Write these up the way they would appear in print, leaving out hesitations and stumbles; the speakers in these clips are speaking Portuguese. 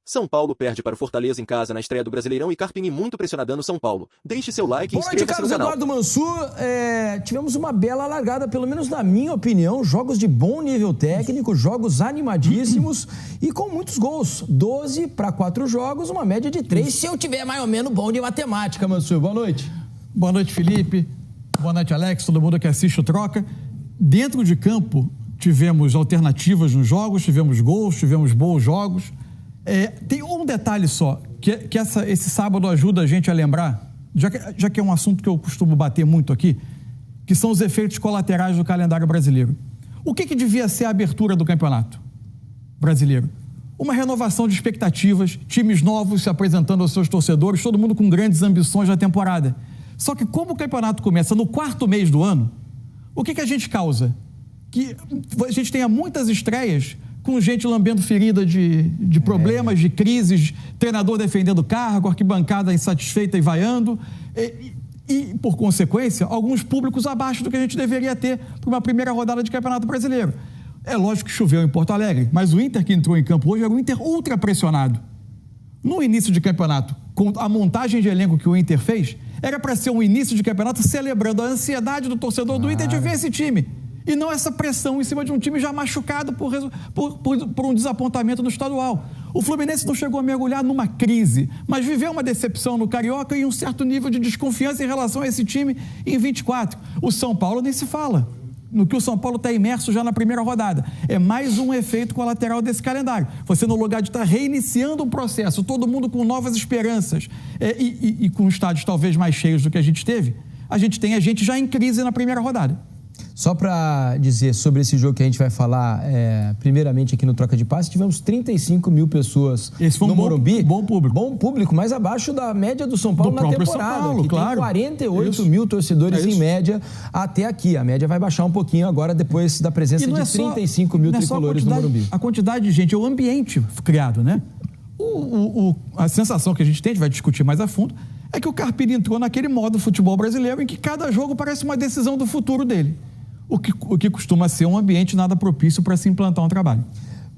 São Paulo perde para o Fortaleza em casa na estreia do Brasileirão e Carpini muito pressionadando São Paulo. Deixe seu like e inscreva-se no Carlos canal. Eduardo Mansur, tivemos uma bela largada, pelo menos na minha opinião, jogos de bom nível técnico, jogos animadíssimos e com muitos gols. 12 para 4 jogos, uma média de 3, se eu tiver mais ou menos bom de matemática, Mansur. Boa noite. Boa noite, Felipe. Boa noite, Alex, todo mundo que assiste o Troca. Dentro de campo, tivemos alternativas nos jogos, tivemos gols, tivemos bons jogos. Tem um detalhe só, que esse sábado ajuda a gente a lembrar, já que é um assunto que eu costumo bater muito aqui, que são os efeitos colaterais do calendário brasileiro. O que devia ser a abertura do campeonato brasileiro? Uma renovação de expectativas, times novos se apresentando aos seus torcedores, todo mundo com grandes ambições na temporada. Só que como o campeonato começa no 4º mês do ano, o que a gente causa? Que a gente tenha muitas estreias com gente lambendo ferida de problemas, de crises, treinador defendendo o cargo, arquibancada insatisfeita e vaiando, e, por consequência, alguns públicos abaixo do que a gente deveria ter para uma primeira rodada de Campeonato Brasileiro. É lógico que choveu em Porto Alegre, mas o Inter que entrou em campo hoje era um Inter ultra pressionado. No início de campeonato, com a montagem de elenco que o Inter fez, era para ser um início de campeonato celebrando a ansiedade do torcedor do Inter de ver esse time. E não essa pressão em cima de um time já machucado por um desapontamento no estadual. O Fluminense não chegou a mergulhar numa crise, mas viveu uma decepção no Carioca e um certo nível de desconfiança em relação a esse time em 24. O São Paulo nem se fala. No que o São Paulo está imerso já na primeira rodada. É mais um efeito colateral desse calendário. Você, no lugar de estar reiniciando um processo, todo mundo com novas esperanças e com estádios talvez mais cheios do que a gente teve, a gente já em crise na primeira rodada. Só para dizer sobre esse jogo que a gente vai falar, primeiramente aqui no Troca de Passe, tivemos 35 mil pessoas no Morumbi. Bom público. Bom público, mais abaixo da média do São Paulo na temporada. São Paulo, que claro. Tem 48 mil torcedores em média até aqui. A média vai baixar um pouquinho agora, depois da presença de 35 mil tricolores no Morumbi. A quantidade de gente, é o ambiente criado, né? A sensação que a gente tem, a gente vai discutir mais a fundo, é que o Carpini entrou naquele modo futebol brasileiro em que cada jogo parece uma decisão do futuro dele. O que costuma ser um ambiente nada propício para se implantar um trabalho.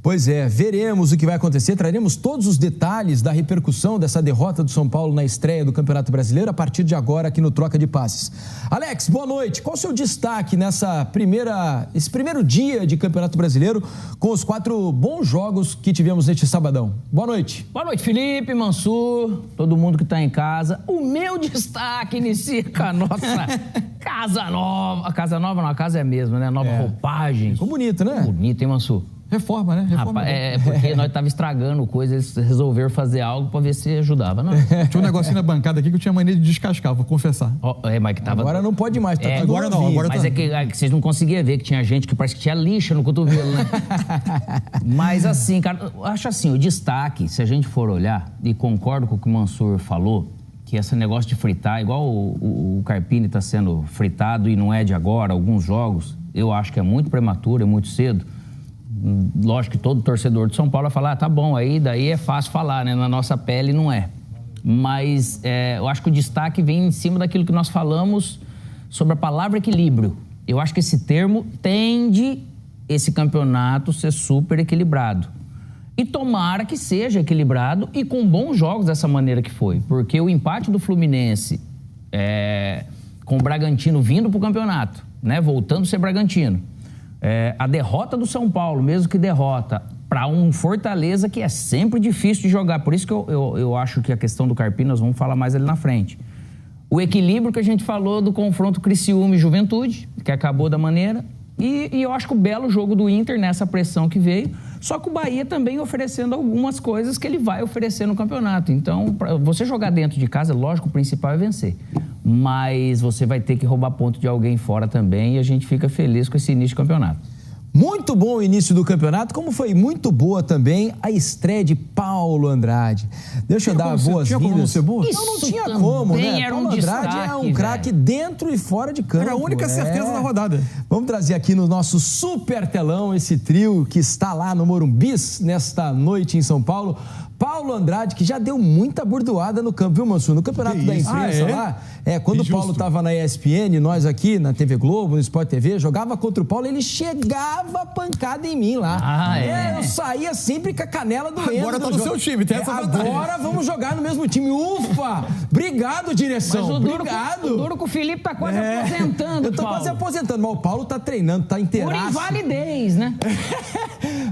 Pois é, veremos o que vai acontecer, traremos todos os detalhes da repercussão dessa derrota do São Paulo na estreia do Campeonato Brasileiro a partir de agora aqui no Troca de Passes. Alex, boa noite. Qual o seu destaque esse primeiro dia de Campeonato Brasileiro com os 4 bons jogos que tivemos neste sabadão? Boa noite. Boa noite, Felipe, Mansur, todo mundo que está em casa. O meu destaque inicia com a nossa casa nova. A casa nova não, a casa é a mesma, né? Nova roupagem. Ficou bonito, né? Bonito, hein, Mansur? Reforma, né? Reforma. Rapaz, porque nós estávamos estragando coisa, eles resolveram fazer algo para ver se ajudava. Não. Tinha um negocinho na bancada aqui que eu tinha mania de descascar, vou confessar. Mas que tava... Agora não pode mais, tá tudo agora não. Agora mas tá... é que vocês não conseguiam ver que tinha gente que parece que tinha lixa no cotovelo, né? Mas assim, cara, eu acho assim, o destaque, se a gente for olhar, e concordo com o que o Mansur falou, que esse negócio de fritar, igual o Carpini está sendo fritado e não é de agora, alguns jogos, eu acho que é muito prematuro, é muito cedo. Lógico que todo torcedor de São Paulo vai falar, tá bom, daí é fácil falar, né? Na nossa pele não é. Mas eu acho que o destaque vem em cima daquilo que nós falamos sobre a palavra equilíbrio. Eu acho que esse termo tende esse campeonato ser super equilibrado. E tomara que seja equilibrado e com bons jogos dessa maneira que foi. Porque o empate do Fluminense com o Bragantino vindo pro campeonato, né? Voltando a ser Bragantino. A derrota do São Paulo, mesmo que derrota, para um Fortaleza que é sempre difícil de jogar. Por isso que eu acho que a questão do Carpini, nós vamos falar mais ali na frente. O equilíbrio que a gente falou do confronto Criciúma e Juventude, que acabou da maneira. E eu acho que o belo jogo do Inter nessa pressão que veio. Só que o Bahia também oferecendo algumas coisas que ele vai oferecer no campeonato. Então, para você jogar dentro de casa, lógico, o principal é vencer. Mas você vai ter que roubar ponto de alguém fora também e a gente fica feliz com esse início de campeonato. Muito bom o início do campeonato, como foi muito boa também a estreia de Paulo Andrade. Deixa eu dar boas-vindas. Tinha como não ser boa? Não tinha como, né? Era Paulo Andrade é um craque dentro e fora de campo. Era a única certeza da rodada. Vamos trazer aqui no nosso super telão esse trio que está lá no Morumbi nesta noite em São Paulo. Paulo Andrade, que já deu muita burdoada no campo, viu, Mansur? No campeonato da imprensa lá, quando o Paulo estava na ESPN, nós aqui na TV Globo, no Sport TV, jogava contra o Paulo, ele chegava pancada em mim lá. Eu saía sempre com a canela doendo. Agora tá no seu time, tem essa vantagem. Agora vamos jogar no mesmo time. Ufa! Obrigado, direção. Mas Obrigado. O duro que o Felipe tá quase aposentando, Eu tô Paulo. quase aposentando, mas o Paulo tá treinando, tá inteiraço. Por invalidez, né?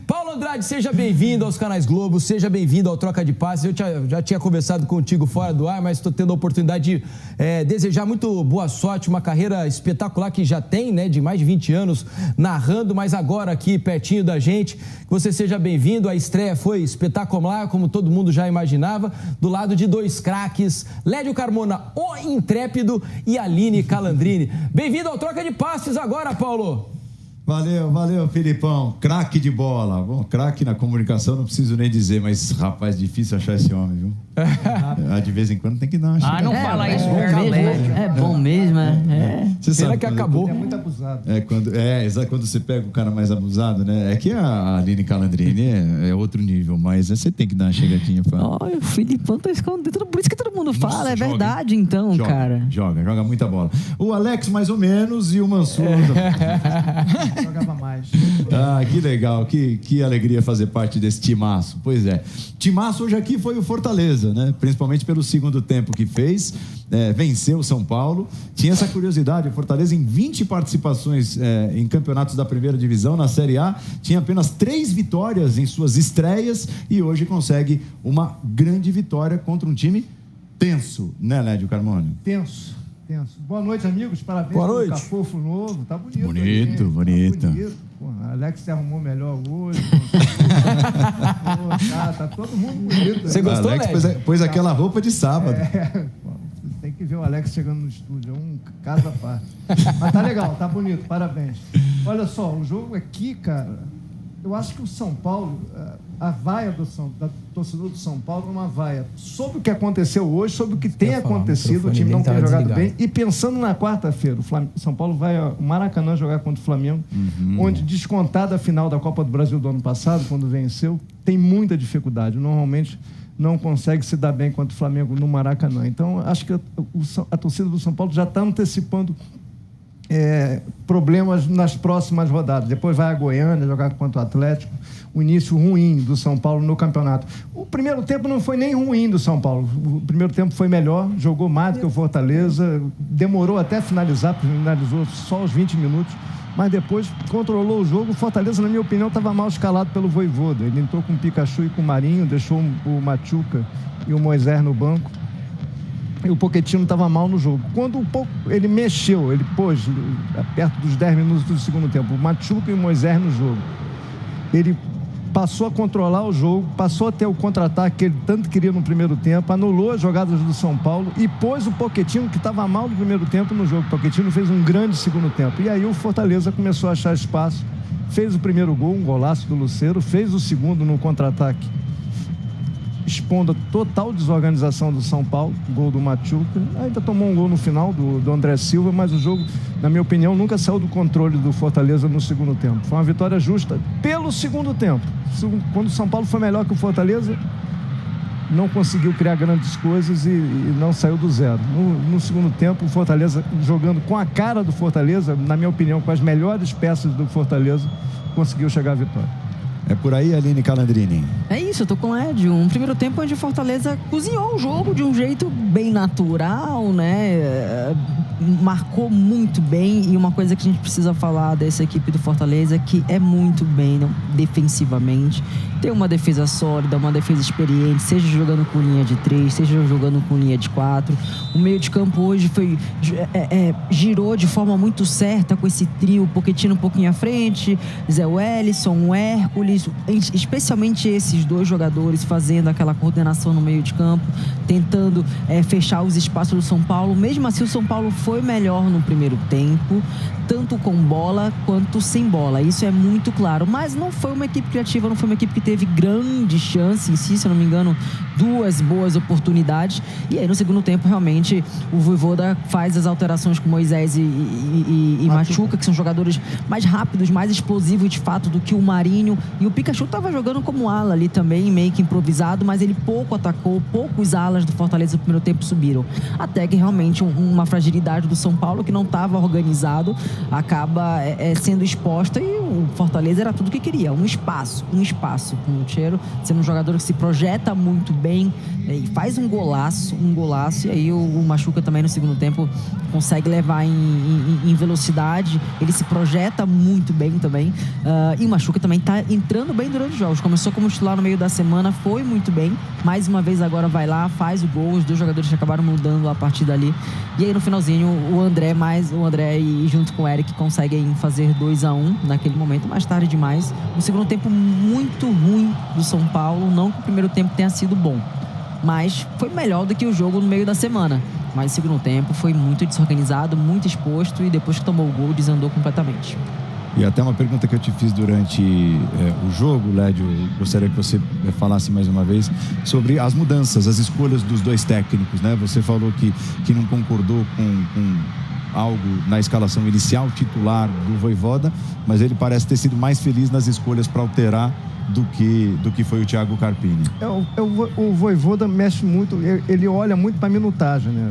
Paulo Andrade, seja bem-vindo aos Canais Globo, seja bem-vindo ao Troca de Passes. Eu já tinha conversado contigo fora do ar, mas estou tendo a oportunidade de desejar muito boa sorte, uma carreira espetacular que já tem, né, de mais de 20 anos narrando, mas agora aqui pertinho da gente. Que você seja bem-vindo. A estreia foi espetacular, como todo mundo já imaginava, do lado de dois craques, Lédio Carmona, o intrépido, e Aline Calandrini. Bem-vindo ao Troca de Passes agora, Paulo. Valeu, Filipão. Craque de bola. Bom, craque na comunicação, não preciso nem dizer, mas, rapaz, difícil achar esse homem, viu? De vez em quando tem que dar uma chegada. Não fala isso, É bom mesmo, Você sabe que acabou. É muito abusado. Quando você pega o cara mais abusado, né? É que a Aline Calandrini é outro nível, mas você tem que dar uma chegadinha. O Filipão tá escondendo, por isso que todo mundo fala. Nossa, é verdade, então, cara. Joga muita bola. O Alex, mais ou menos, e o Mansur... Jogava mais. Que legal, que alegria fazer parte desse timaço. Pois é. Timaço hoje aqui foi o Fortaleza, né? Principalmente pelo segundo tempo que fez. Venceu o São Paulo. Tinha essa curiosidade, o Fortaleza em 20 participações em campeonatos da primeira divisão, na Série A, tinha apenas 3 vitórias em suas estreias e hoje consegue uma grande vitória contra um time tenso, né, Lédio Carmona? Tenso. Boa noite, amigos. Parabéns pelo Cafofo novo. Tá bonito. Bonito. Pô, Alex se arrumou melhor hoje. Tá todo mundo bonito. Você gostou, Alex pôs aquela roupa de sábado. Tem que ver o Alex chegando no estúdio. É um caso à parte. Mas tá legal, tá bonito. Parabéns. Olha só, o jogo aqui, cara, eu acho que o São Paulo... A vaia da torcedor do São Paulo é uma vaia sobre o que aconteceu hoje, sobre o que tem acontecido, o time não tem jogado bem. E pensando na quarta-feira, o São Paulo vai ao Maracanã jogar contra o Flamengo, onde, descontada a final da Copa do Brasil do ano passado, quando venceu, tem muita dificuldade. Normalmente não consegue se dar bem contra o Flamengo no Maracanã. Então, acho que a torcida do São Paulo já está antecipando problemas nas próximas rodadas. Depois vai a Goiânia jogar contra o Atlético. O início ruim do São Paulo no campeonato. O primeiro tempo não foi nem ruim do São Paulo. O primeiro tempo foi melhor, jogou mais do que o Fortaleza, demorou até finalizar, finalizou só os 20 minutos, mas depois controlou o jogo. O Fortaleza, na minha opinião, estava mal escalado pelo Vojvoda. Ele entrou com o Pikachu e com o Marinho, deixou o Machuca e o Moisés no banco. E o Pochettino estava mal no jogo. Quando ele mexeu, ele pôs perto dos 10 minutos do segundo tempo, o Machuca e o Moisés no jogo. Ele passou a controlar o jogo, passou a ter o contra-ataque que ele tanto queria no primeiro tempo, anulou as jogadas do São Paulo e pôs o Pochettino, que estava mal no primeiro tempo, no jogo. O Pochettino fez um grande segundo tempo. E aí o Fortaleza começou a achar espaço, fez o primeiro gol, um golaço do Lucero, fez o segundo no contra-ataque, expondo a total desorganização do São Paulo, gol do Machuca. Ainda tomou um gol no final do André Silva, mas o jogo, na minha opinião, nunca saiu do controle do Fortaleza no segundo tempo. Foi uma vitória justa pelo segundo tempo. Quando o São Paulo foi melhor que o Fortaleza, não conseguiu criar grandes coisas e não saiu do zero. No segundo tempo, o Fortaleza, jogando com a cara do Fortaleza, na minha opinião, com as melhores peças do Fortaleza, conseguiu chegar à vitória. É por aí, Aline Calandrini. É isso, eu tô com o Lédio. Um primeiro tempo onde o Fortaleza cozinhou o jogo de um jeito bem natural, né? Marcou muito bem. E uma coisa que a gente precisa falar dessa equipe do Fortaleza, que é muito bem defensivamente. Tem uma defesa sólida, uma defesa experiente, seja jogando com linha de 3, seja jogando com linha de 4. O meio de campo hoje girou de forma muito certa com esse trio, Pochettino um pouquinho à frente, Zé Wellison, o Hércules, especialmente esses dois jogadores fazendo aquela coordenação no meio de campo, tentando fechar os espaços do São Paulo. Mesmo assim, o São Paulo foi melhor no primeiro tempo, tanto com bola quanto sem bola. Isso é muito claro, mas não foi uma equipe criativa, não foi uma equipe que teve grande chance em si. Se eu não me engano, 2 boas oportunidades. E aí no segundo tempo, realmente, o Vojvoda faz as alterações com Moisés e Machuca, que são jogadores mais rápidos, mais explosivos de fato do que o Marinho. E o Pikachu estava jogando como ala ali também, meio que improvisado, mas ele pouco atacou, poucos alas do Fortaleza no primeiro tempo subiram. Até que realmente uma fragilidade do São Paulo, que não estava organizado, acaba sendo exposta, e o Fortaleza era tudo que queria, um espaço com o Lucero, sendo um jogador que se projeta muito bem, e faz um golaço, e aí o Machuca também no segundo tempo consegue levar em velocidade, ele se projeta muito bem também, e o Machuca também está entrando bem durante os jogos, começou como titular no meio da semana, foi muito bem, mais uma vez agora vai lá, faz o gol, os 2 jogadores que acabaram mudando a partir dali, e aí no finalzinho o André e junto com o Eric conseguem fazer 2-1 naquele momento, mais tarde demais. Um segundo tempo muito ruim do São Paulo, não que o primeiro tempo tenha sido bom, mas foi melhor do que o jogo no meio da semana. Mas o segundo tempo foi muito desorganizado, muito exposto, e depois que tomou o gol desandou completamente. E até uma pergunta que eu te fiz durante o jogo, Lédio, gostaria que você falasse mais uma vez sobre as mudanças, as escolhas dos 2 técnicos, né? Você falou que não concordou com algo na escalação inicial, titular do Vojvoda, mas ele parece ter sido mais feliz nas escolhas para alterar do que foi o Thiago Carpini. O Vojvoda mexe muito, ele olha muito para a minutagem, né?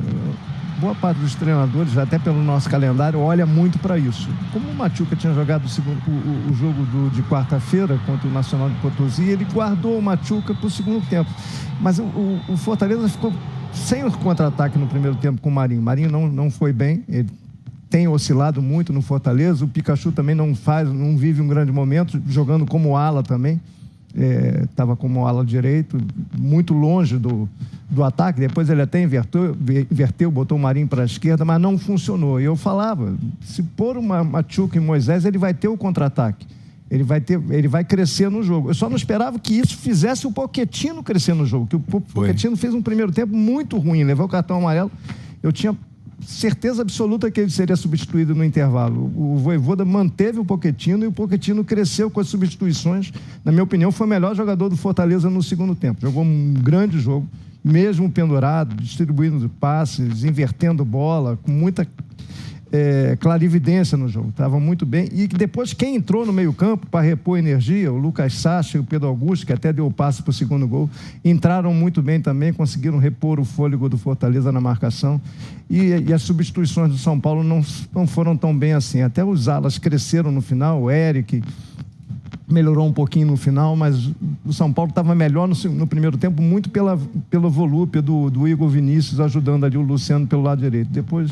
Boa parte dos treinadores, até pelo nosso calendário, olha muito para isso. Como o Machuca tinha jogado o jogo de quarta-feira contra o Nacional de Potosí, ele guardou o Machuca para o segundo tempo. Mas o Fortaleza ficou sem o contra-ataque no primeiro tempo com o Marinho. O Marinho não foi bem, ele tem oscilado muito no Fortaleza. O Pikachu também não vive um grande momento, jogando como ala também. Estava como ala direito, muito longe do ataque. Depois ele até inverteu, botou o Marinho para a esquerda, mas não funcionou. E eu falava, se pôr uma Machuca e Moisés, ele vai ter o contra-ataque. Ele vai crescer no jogo. Eu só não esperava que isso fizesse o Pochettino crescer no jogo, que o Pochettino fez um primeiro tempo muito ruim, levou o cartão amarelo. Eu tinha certeza absoluta que ele seria substituído no intervalo. O Vojvoda manteve o Pochettino, e o Pochettino cresceu com as substituições. Na minha opinião, foi o melhor jogador do Fortaleza no segundo tempo. Jogou um grande jogo, mesmo pendurado, distribuindo passes, invertendo bola, com muita clarividência no jogo. Estava muito bem. E depois, quem entrou no meio-campo para repor energia, o Lucas Sacha e o Pedro Augusto, que até deu o passe para o segundo gol, entraram muito bem também, conseguiram repor o fôlego do Fortaleza na marcação. E as substituições do São Paulo não foram tão bem assim. Até os alas cresceram no final, o Eric melhorou um pouquinho no final, mas o São Paulo estava melhor no primeiro tempo, muito pela volúpia do Igor Vinícius, ajudando ali o Luciano pelo lado direito. Depois,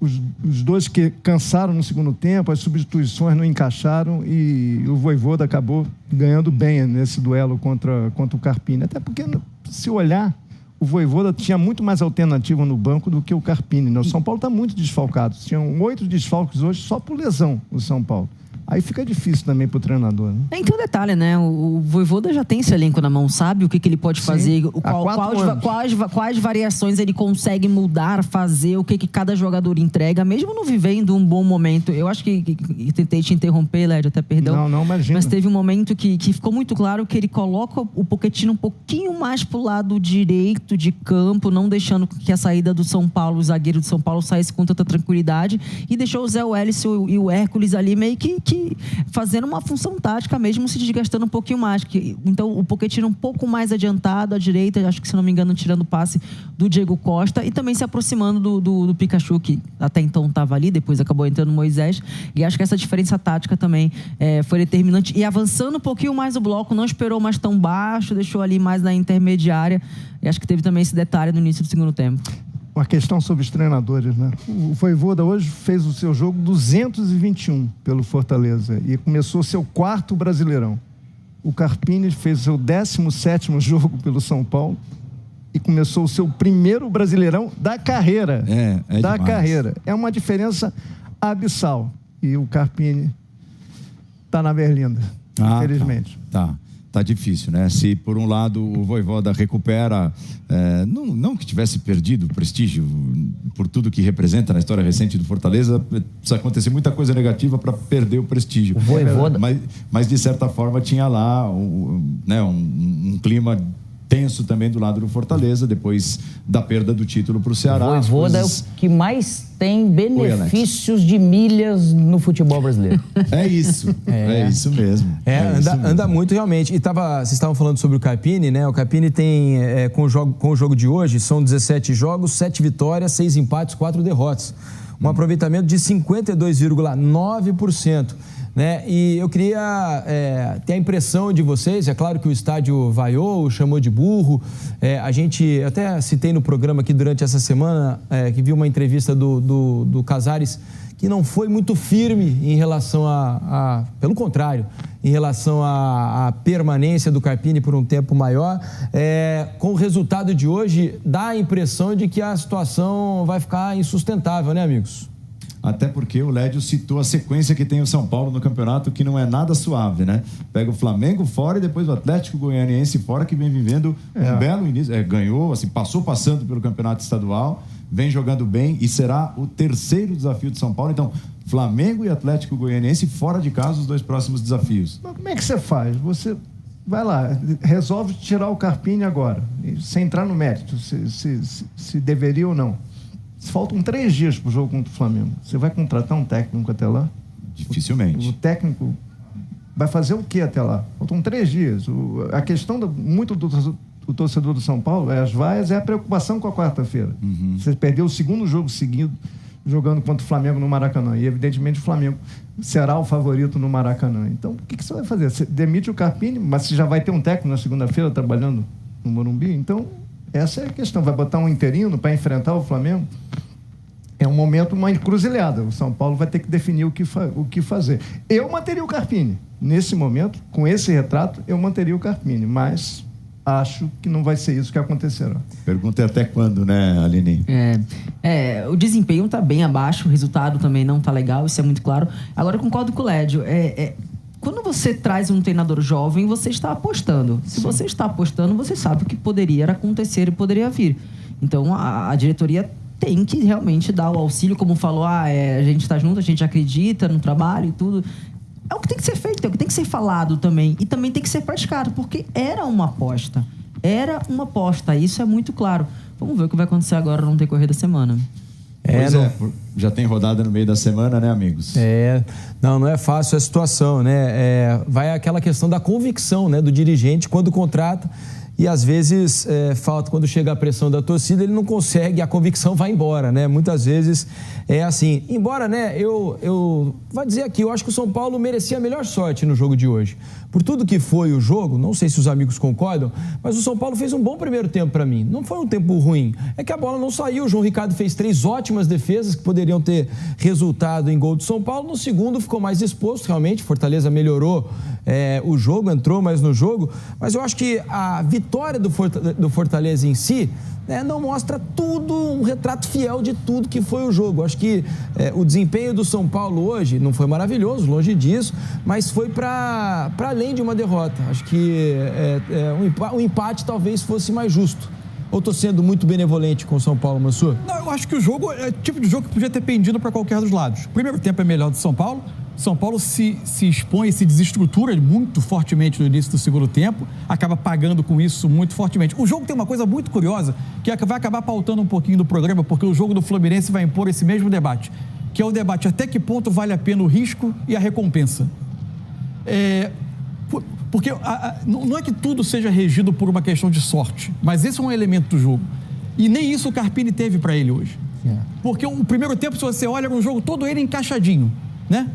os 2 que cansaram no segundo tempo, as substituições não encaixaram, e o Vojvoda acabou ganhando bem nesse duelo contra o Carpini. Até porque, se olhar, o Vojvoda tinha muito mais alternativa no banco do que o Carpini, né? O São Paulo está muito desfalcado. Tinham 8 desfalques hoje só por lesão, o São Paulo. Aí fica difícil também pro treinador, né? Tem um detalhe, né? O Vojvoda já tem esse elenco na mão, sabe o que ele pode fazer, quais variações ele consegue mudar, fazer, o que cada jogador entrega, mesmo não vivendo um bom momento. Eu acho que tentei te interromper, Lédio, até perdão. Não, imagina. Mas teve um momento que ficou muito claro que ele coloca o Pochettino um pouquinho mais pro lado direito de campo, não deixando que a saída do São Paulo, o zagueiro do São Paulo, saísse com tanta tranquilidade, e deixou o Zé Welles e o Hércules ali meio que fazendo uma função tática mesmo, se desgastando um pouquinho mais. Então o Pochettino um pouco mais adiantado à direita, acho que, se não me engano, tirando o passe do Diego Costa, e também se aproximando do Pikachu, que até então estava ali, depois acabou entrando o Moisés, e acho que essa diferença tática também foi determinante, e avançando um pouquinho mais o bloco, não esperou mais tão baixo, deixou ali mais na intermediária, e acho que teve também esse detalhe no início do segundo tempo. Uma questão sobre os treinadores, né? O Vojvoda hoje fez o seu jogo 221 pelo Fortaleza e começou seu 4º Brasileirão. O Carpini fez o seu 17º jogo pelo São Paulo e começou o seu 1º Brasileirão da carreira. Da carreira. É uma diferença abissal. E o Carpini está na berlinda, infelizmente. Tá difícil, né? Se por um lado o Vojvoda recupera, não que tivesse perdido o prestígio por tudo que representa na história recente do Fortaleza, precisa acontecer muita coisa negativa para perder o prestígio. O Vojvoda... Mas de certa forma tinha lá um clima tenso também do lado do Fortaleza, depois da perda do título para o Ceará. O Vojvoda é o que mais tem benefícios de milhas no futebol brasileiro. É isso, é isso mesmo. Anda muito realmente. E vocês estavam falando sobre o Carpini, né? O Carpini tem, com o jogo de hoje, são 17 jogos, 7 vitórias, 6 empates, 4 derrotas. Um aproveitamento de 52,9%. Né? E eu queria ter a impressão de vocês, é claro que o estádio vaiou, chamou de burro, eu até citei no programa aqui durante essa semana, que vi uma entrevista do Casares, que não foi muito firme em relação pelo contrário, em relação à permanência do Carpini por um tempo maior. Com o resultado de hoje, dá a impressão de que a situação vai ficar insustentável, né, amigos? Até porque o Lédio citou a sequência que tem o São Paulo no campeonato, que não é nada suave, né? Pega o Flamengo fora e depois o Atlético Goianiense fora, que vem vivendo um belo início. Ganhou, assim, passando pelo campeonato estadual, vem jogando bem e será o terceiro desafio de São Paulo. Então, Flamengo e Atlético Goianiense fora de casa, os 2 próximos desafios. Mas como é que você faz? Você vai lá, resolve tirar o Carpini agora, sem entrar no mérito, se deveria ou não. Faltam 3 dias para o jogo contra o Flamengo. Você vai contratar um técnico até lá? Dificilmente. O técnico vai fazer o que até lá? Faltam 3 dias. A questão muito do torcedor do São Paulo as vaias, é a preocupação com a quarta-feira. Você perdeu o segundo jogo seguido jogando contra o Flamengo no Maracanã. E, evidentemente, o Flamengo será o favorito no Maracanã. Então, o que você vai fazer? Você demite o Carpini, mas você já vai ter um técnico na segunda-feira trabalhando no Morumbi? Então, essa é a questão. Vai botar um interino para enfrentar o Flamengo? É um momento, uma encruzilhada. O São Paulo vai ter que definir o que fazer. Eu manteria o Carpini. Nesse momento, com esse retrato, eu manteria o Carpini. Mas acho que não vai ser isso que acontecerá. Pergunta é até quando, né, Aline? O desempenho está bem abaixo, o resultado também não está legal, isso é muito claro. Agora, eu concordo com o Lédio. Quando você traz um treinador jovem, você está apostando. Se você está apostando, você sabe o que poderia acontecer e poderia vir. Então, a diretoria tem que realmente dar o auxílio, como falou, a gente está junto, a gente acredita no trabalho e tudo. É o que tem que ser feito, é o que tem que ser falado também. E também tem que ser praticado, porque era uma aposta. Isso é muito claro. Vamos ver o que vai acontecer agora no decorrer da semana. Já tem rodada no meio da semana, né, amigos? Não é fácil a situação, né? Vai aquela questão da convicção, né, do dirigente quando contrata. E às vezes falta, quando chega a pressão da torcida, ele não consegue, a convicção vai embora, né? Muitas vezes é assim. Embora, né, eu vou dizer aqui, eu acho que o São Paulo merecia a melhor sorte no jogo de hoje. Por tudo que foi o jogo, não sei se os amigos concordam, mas o São Paulo fez um bom primeiro tempo para mim. Não foi um tempo ruim. É que a bola não saiu, o João Ricardo fez 3 ótimas defesas que poderiam ter resultado em gol do São Paulo. No segundo ficou mais exposto, realmente, Fortaleza melhorou o jogo, entrou mais no jogo, mas eu acho que a vitória do Fortaleza em si não mostra tudo, um retrato fiel de tudo que foi o jogo. Acho que o desempenho do São Paulo hoje não foi maravilhoso, longe disso, mas foi para além de uma derrota. Acho que um empate talvez fosse mais justo. Ou estou sendo muito benevolente com o São Paulo, Mansur? Não, eu acho que o jogo é o tipo de jogo que podia ter pendido para qualquer dos lados. O primeiro tempo é melhor do São Paulo. São Paulo se expõe, se desestrutura muito fortemente no início do segundo tempo, acaba pagando com isso muito fortemente. O jogo tem uma coisa muito curiosa, que vai acabar pautando um pouquinho do programa, porque o jogo do Fluminense vai impor esse mesmo debate, que é o debate até que ponto vale a pena o risco e a recompensa. Porque não é que tudo seja regido por uma questão de sorte, mas esse é um elemento do jogo. E nem isso o Carpini teve para ele hoje. Porque o primeiro tempo, se você olha, era um jogo todo ele encaixadinho, né?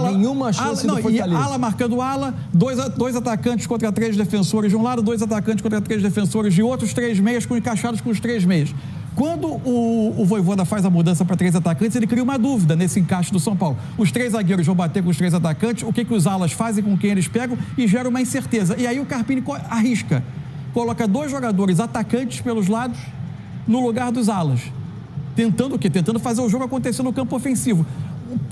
Nenhuma chance do Fortaleza. Ala marcando ala, dois atacantes contra 3 defensores de um lado, 2 atacantes contra 3 defensores de outros, 3 meias encaixados com os 3 meias. Quando o Vojvoda faz a mudança para 3 atacantes, ele cria uma dúvida nesse encaixe do São Paulo. Os 3 zagueiros vão bater com os 3 atacantes, o que os alas fazem, com quem eles pegam, e gera uma incerteza. E aí o Carpini arrisca, coloca 2 jogadores atacantes pelos lados no lugar dos alas. Tentando o quê? Tentando fazer o jogo acontecer no campo ofensivo.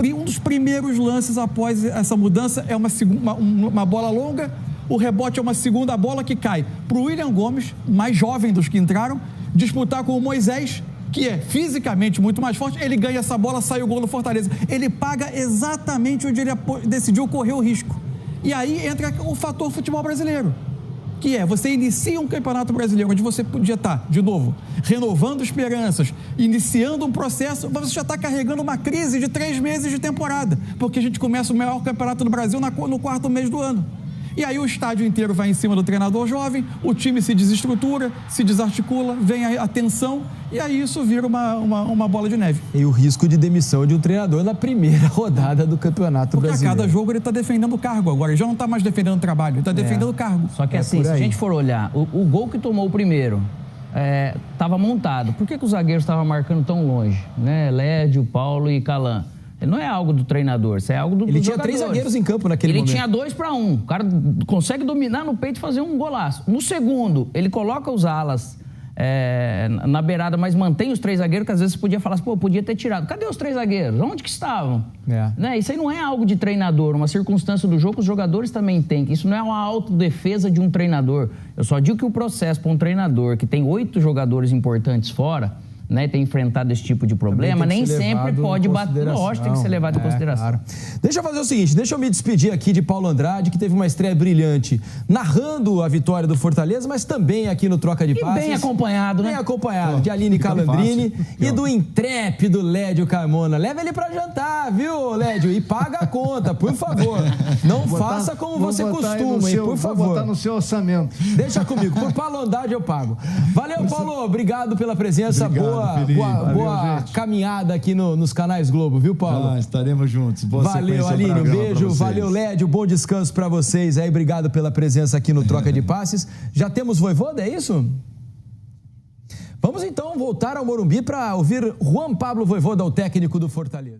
Um dos primeiros lances após essa mudança é uma bola longa, o rebote é uma segunda bola que cai para o William Gomes, mais jovem dos que entraram, disputar com o Moisés, que é fisicamente muito mais forte. Ele ganha essa bola, sai o gol do Fortaleza. Ele paga exatamente onde ele decidiu correr o risco. E aí entra o fator futebol brasileiro, que você inicia um Campeonato Brasileiro onde você podia estar, de novo, renovando esperanças, iniciando um processo, mas você já está carregando uma crise de 3 meses de temporada, porque a gente começa o maior campeonato do Brasil no 4º mês do ano. E aí o estádio inteiro vai em cima do treinador jovem, o time se desestrutura, se desarticula, vem a tensão e aí isso vira uma bola de neve. E o risco de demissão de um treinador na primeira rodada do Campeonato Brasileiro. Porque a cada jogo ele está defendendo o cargo agora, ele já não está mais defendendo o trabalho, ele está defendendo o cargo. Só que assim, se a gente for olhar, o gol que tomou o primeiro estava montado. Por que os zagueiros estavam marcando tão longe? Né? Lédio, Paulo e Calan. Não é algo do treinador, isso é algo do Ele tinha 3 zagueiros em campo naquele momento. Ele tinha 2-1. O cara consegue dominar no peito e fazer um golaço. No segundo, ele coloca os alas na beirada, mas mantém os 3 zagueiros, que às vezes você podia falar assim, pô, podia ter tirado. Cadê os 3 zagueiros? Onde que estavam? Né? Isso aí não é algo de treinador, uma circunstância do jogo que os jogadores também têm. Isso não é uma autodefesa de um treinador. Eu só digo que o processo para um treinador que tem 8 jogadores importantes fora, né, tem enfrentado esse tipo de problema, nem sempre pode bater. Lógico, tem que ser levado em consideração. Claro. Deixa eu fazer o seguinte, deixa eu me despedir aqui de Paulo Andrade, que teve uma estreia brilhante, narrando a vitória do Fortaleza, mas também aqui no Troca de Passes. E bem acompanhado, né? Bem acompanhado, de Aline Calandrini e do intrépido Lédio Carmona. Leva ele pra jantar, viu, Lédio? E paga a conta, por favor. Não faça como você costuma, hein, por favor. Vou botar no seu orçamento. Deixa comigo, por Paulo Andrade eu pago. Valeu, Paulo, obrigado pela presença. Obrigado. Boa caminhada aqui nos canais Globo, viu, Paulo? Estaremos juntos. Valeu, Aline, um beijo. Valeu, Lédio, bom descanso pra vocês aí. Obrigado pela presença aqui no Troca de Passes. Já temos Vojvoda, é isso? Vamos então voltar ao Morumbi para ouvir Juan Pablo Vojvoda, o técnico do Fortaleza.